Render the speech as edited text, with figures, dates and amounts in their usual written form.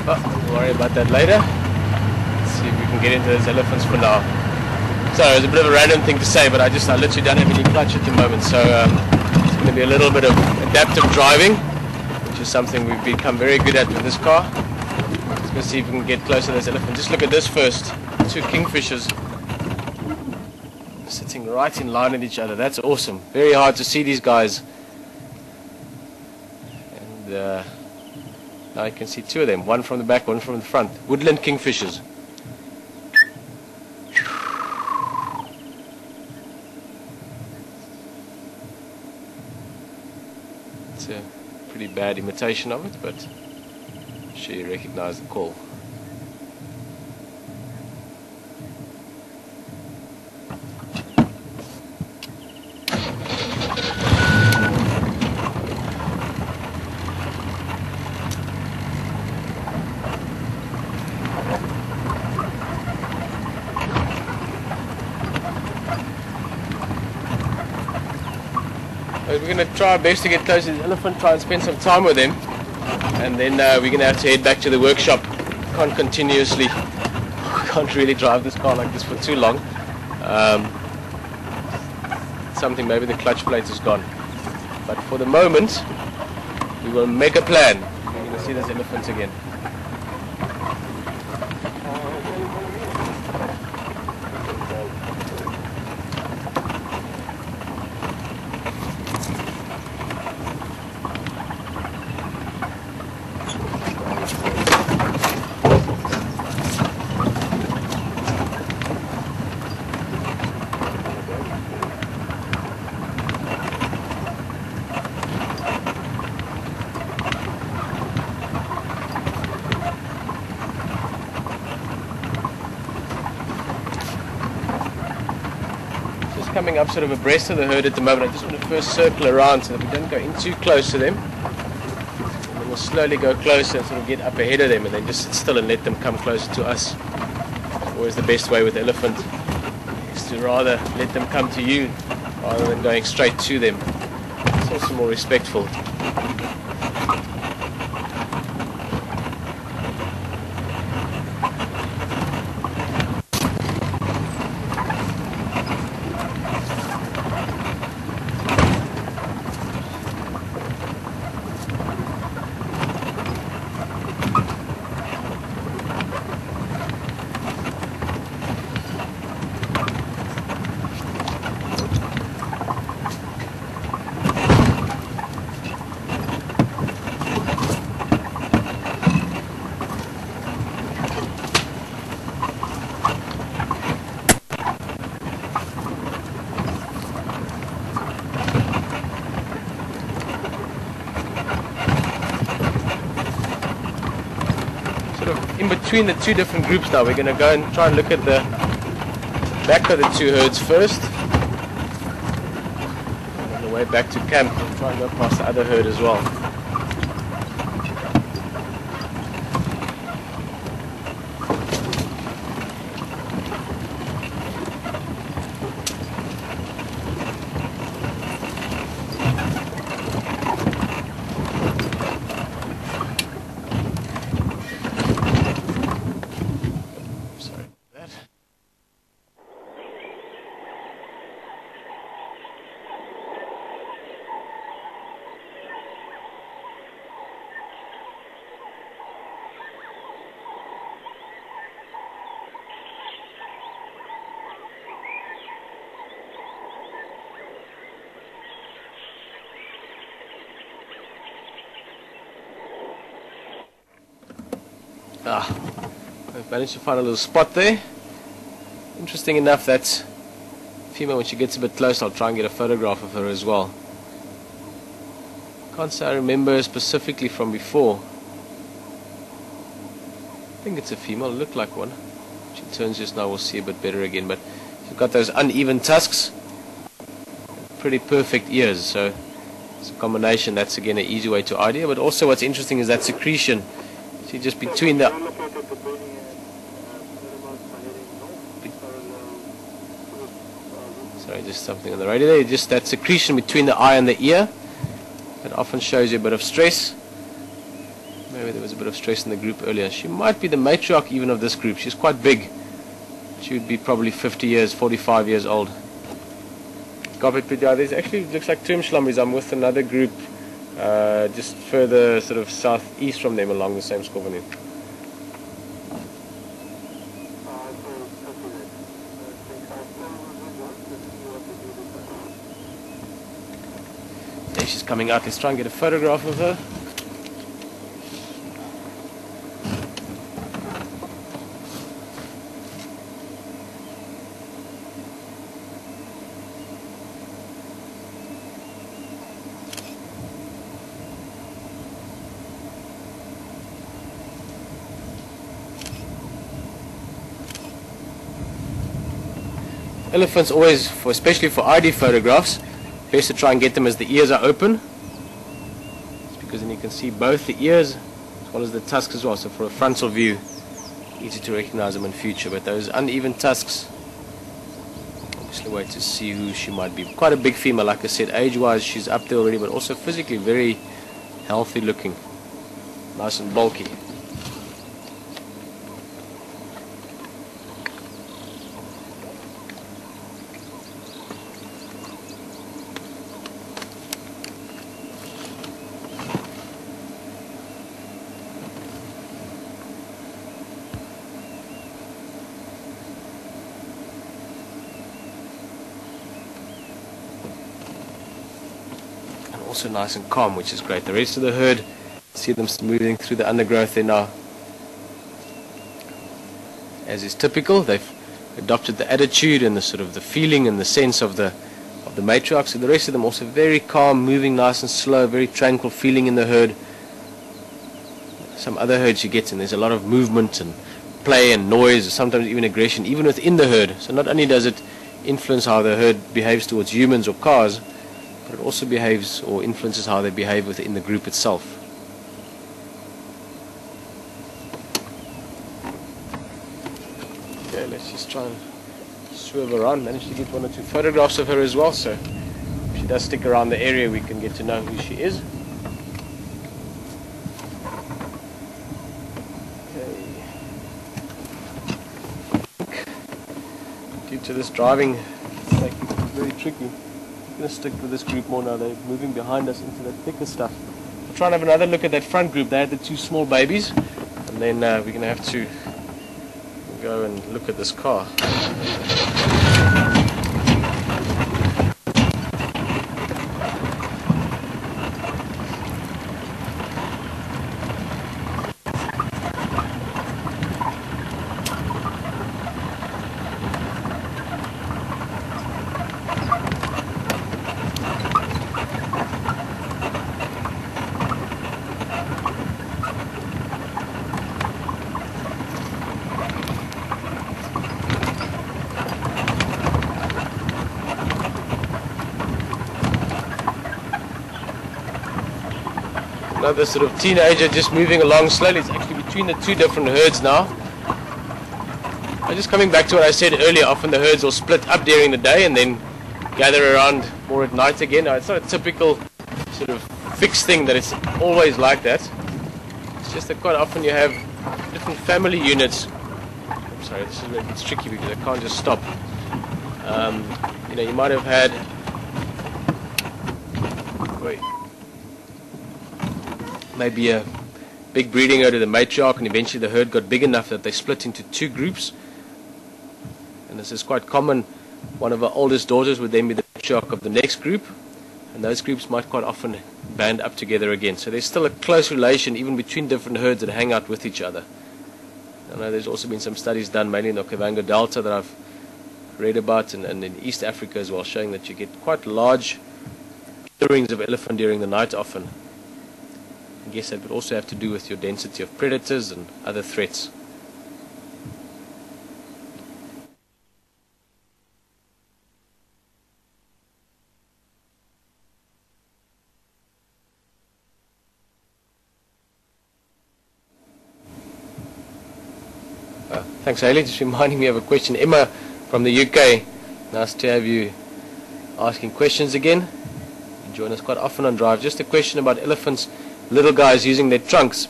We'll worry about that later. Let's see if we can get into those elephants for now. So it's a bit of a random thing to say, but I literally don't have any clutch at the moment, so it's going to be a little bit of adaptive driving, which is something we've become very good at with this car. Let's go see if we can get close to those elephants. Just look at this first. Two kingfishers sitting right in line with each other. That's awesome. Very hard to see these guys. And now you can see two of them, one from the back, one from the front. Woodland kingfishers. It's a pretty bad imitation of it, but I'm sure you recognize the call. We're going to try our best to get close to the elephant, try and spend some time with them, and then we're going to have to head back to the workshop. Can't really drive this car like this for too long. Something, maybe the clutch plate is gone. But for the moment, we will make a plan. We're going to see those elephants again. Coming up sort of abreast of the herd at the moment. I just want to first circle around so that we don't go in too close to them, and then we'll slowly go closer and sort of get up ahead of them, and then just sit still and let them come closer to us. Always the best way with elephant is to rather let them come to you rather than going straight to them. It's also more respectful. In between the two different groups now, we're going to go and try and look at the back of the two herds first. On the way back to camp, we'll try and go past the other herd as well. I've managed to find a little spot there. Interesting enough, that female, when she gets a bit close, I'll try and get a photograph of her as well. Can't say I remember her specifically from before. I think it's a female, it looked like one. She turns just now, we'll see a bit better again, but she's got those uneven tusks, pretty perfect ears, so it's a combination. That's again an easy way to idea, but also what's interesting is that secretion. See, just between the sorry, just something on the radio there. Just that secretion between the eye and the ear that often shows you a bit of stress. Maybe there was a bit of stress in the group earlier. She might be the matriarch even of this group. She's quite big. She would be probably 50 years, 45 years old. There's actually looks like Termschlammers. I'm with another group just further sort of southeast from them along the same Skovene. There she's coming out. Let's try and get a photograph of her. Elephants always, especially for ID photographs, best to try and get them as the ears are open. It's because then you can see both the ears as well as the tusks as well. So for a frontal view, easy to recognize them in future. But those uneven tusks, obviously wait to see who she might be. Quite a big female, like I said, age-wise she's up there already, but also physically very healthy looking, nice and bulky. Also nice and calm, which is great. The rest of the herd, see them moving through the undergrowth there now. As is typical, they've adopted the attitude and the sort of the feeling and the sense of the matriarch. So the rest of them also very calm, moving nice and slow, very tranquil feeling in the herd. Some other herds you get in, there's a lot of movement and play and noise, sometimes even aggression, even within the herd. So not only does it influence how the herd behaves towards humans or cars, but it also behaves or influences how they behave within the group itself. Okay, let's just try and swerve around. Managed to get one or two photographs of her as well, so if she does stick around the area we can get to know who she is. Okay. Due to this driving, it's very tricky. I'm going to stick with this group more now. They're moving behind us into that thicker stuff. We'll try and have another look at that front group. They had the two small babies, and then we're going to have to go and look at this car. Another sort of teenager just moving along slowly. It's actually between the two different herds now. I'm just coming back to what I said earlier. Often the herds will split up during the day and then gather around more at night again. Now, it's not a typical sort of fixed thing that it's always like that. It's just that quite often you have different family units. I'm sorry, this is it's tricky because I can't just stop. You know, you might have had maybe a big breeding herd of the matriarch, and eventually the herd got big enough that they split into two groups. And this is quite common. One of our oldest daughters would then be the matriarch of the next group, and those groups might quite often band up together again. So there's still a close relation even between different herds that hang out with each other. I know there's also been some studies done mainly in the Okavango Delta that I've read about, and in East Africa as well, showing that you get quite large gatherings of elephant during the night often. I guess that would also have to do with your density of predators and other threats. Thanks, Haley. Just reminding me of a question. Emma from the UK. Nice to have you asking questions again. You join us quite often on Drive. Just a question about elephants, little guys using their trunks